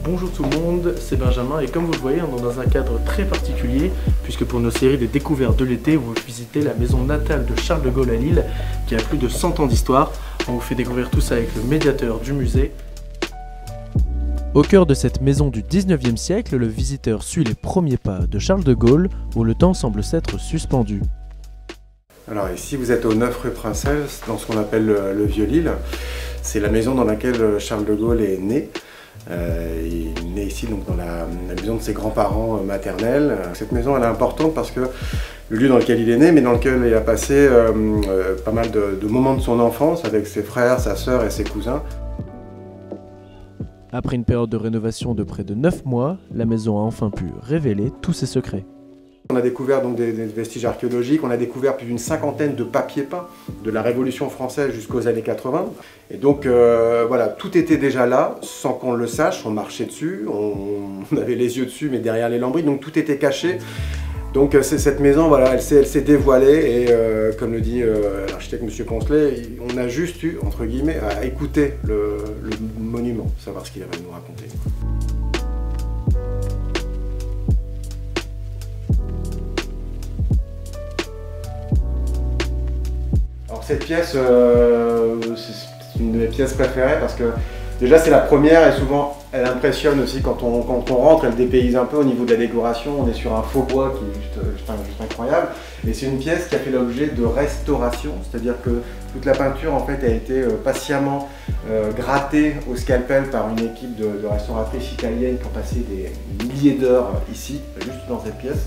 Bonjour tout le monde, c'est Benjamin et comme vous le voyez, on est dans un cadre très particulier puisque pour nos séries des découvertes de l'été, vous visitez la maison natale de Charles de Gaulle à Lille qui a plus de 100 ans d'histoire. On vous fait découvrir tout ça avec le médiateur du musée. Au cœur de cette maison du 19e siècle, le visiteur suit les premiers pas de Charles de Gaulle où le temps semble s'être suspendu. Alors ici vous êtes au 9 rue Princesse, dans ce qu'on appelle le Vieux-Lille. C'est la maison dans laquelle Charles de Gaulle est né. Il est né ici donc, dans la maison de ses grands-parents maternels. Cette maison elle est importante parce que le lieu dans lequel il est né, mais dans lequel il a passé pas mal de moments de son enfance avec ses frères, sa sœur et ses cousins. Après une période de rénovation de près de 9 mois, la maison a enfin pu révéler tous ses secrets. On a découvert donc des vestiges archéologiques, on a découvert plus d'une cinquantaine de papiers peints de la Révolution française jusqu'aux années 80. Et donc voilà, tout était déjà là, sans qu'on le sache, on marchait dessus, on avait les yeux dessus mais derrière les lambris, donc tout était caché. Donc cette maison, voilà, elle s'est dévoilée et comme le dit l'architecte M. Poncelet, on a juste eu, entre guillemets, à écouter le monument, savoir ce qu'il avait à nous raconter. Cette pièce, c'est une de mes pièces préférées parce que déjà c'est la première et souvent elle impressionne aussi quand on rentre, elle dépayse un peu au niveau de la décoration. On est sur un faux bois qui est juste incroyable et c'est une pièce qui a fait l'objet de restauration, c'est-à-dire que toute la peinture en fait a été patiemment grattée au scalpel par une équipe de restauratrices italiennes qui ont passé des milliers d'heures ici, juste dans cette pièce,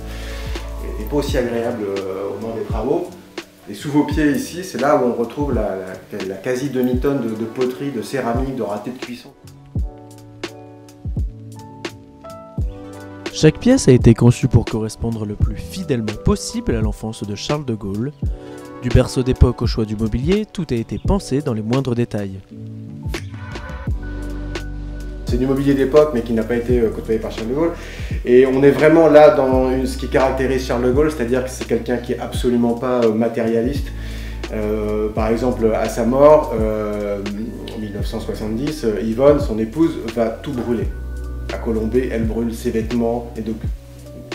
et pas aussi agréable au moment des travaux. Et sous vos pieds ici, c'est là où on retrouve la quasi demi-tonne de poterie, de céramique, de ratés de cuisson. Chaque pièce a été conçue pour correspondre le plus fidèlement possible à l'enfance de Charles de Gaulle. Du berceau d'époque au choix du mobilier, tout a été pensé dans les moindres détails. C'est du mobilier d'époque, mais qui n'a pas été côtoyé par Charles de Gaulle. Et on est vraiment là dans ce qui caractérise Charles de Gaulle, c'est-à-dire que c'est quelqu'un qui est absolument pas matérialiste. Par exemple, à sa mort, en 1970, Yvonne, son épouse, va tout brûler. À Colombey, elle brûle ses vêtements et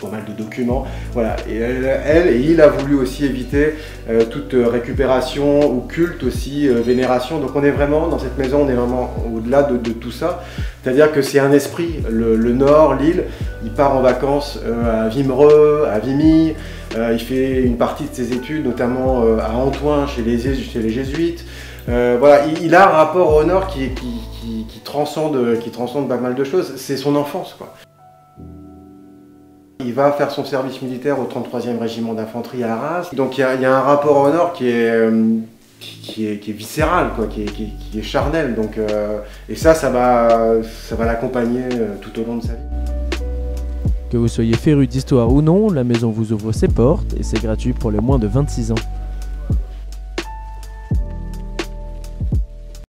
pas mal de documents. Voilà. Et il a voulu aussi éviter toute récupération ou culte aussi, vénération. Donc on est vraiment, dans cette maison, on est vraiment au-delà de tout ça. C'est-à-dire que c'est un esprit, le Nord, l'île, il part en vacances à Wimereux, à Vimy, il fait une partie de ses études, notamment à Antoine, chez les Jésuites. Voilà, il a un rapport au Nord qui transcende pas mal de choses, c'est son enfance, quoi. Il va faire son service militaire au 33e régiment d'infanterie à Arras. Donc il y a un rapport au Nord qui est viscéral, quoi, qui est charnel. Donc, et ça va l'accompagner tout au long de sa vie. Que vous soyez féru d'histoire ou non, la maison vous ouvre ses portes et c'est gratuit pour les moins de 26 ans.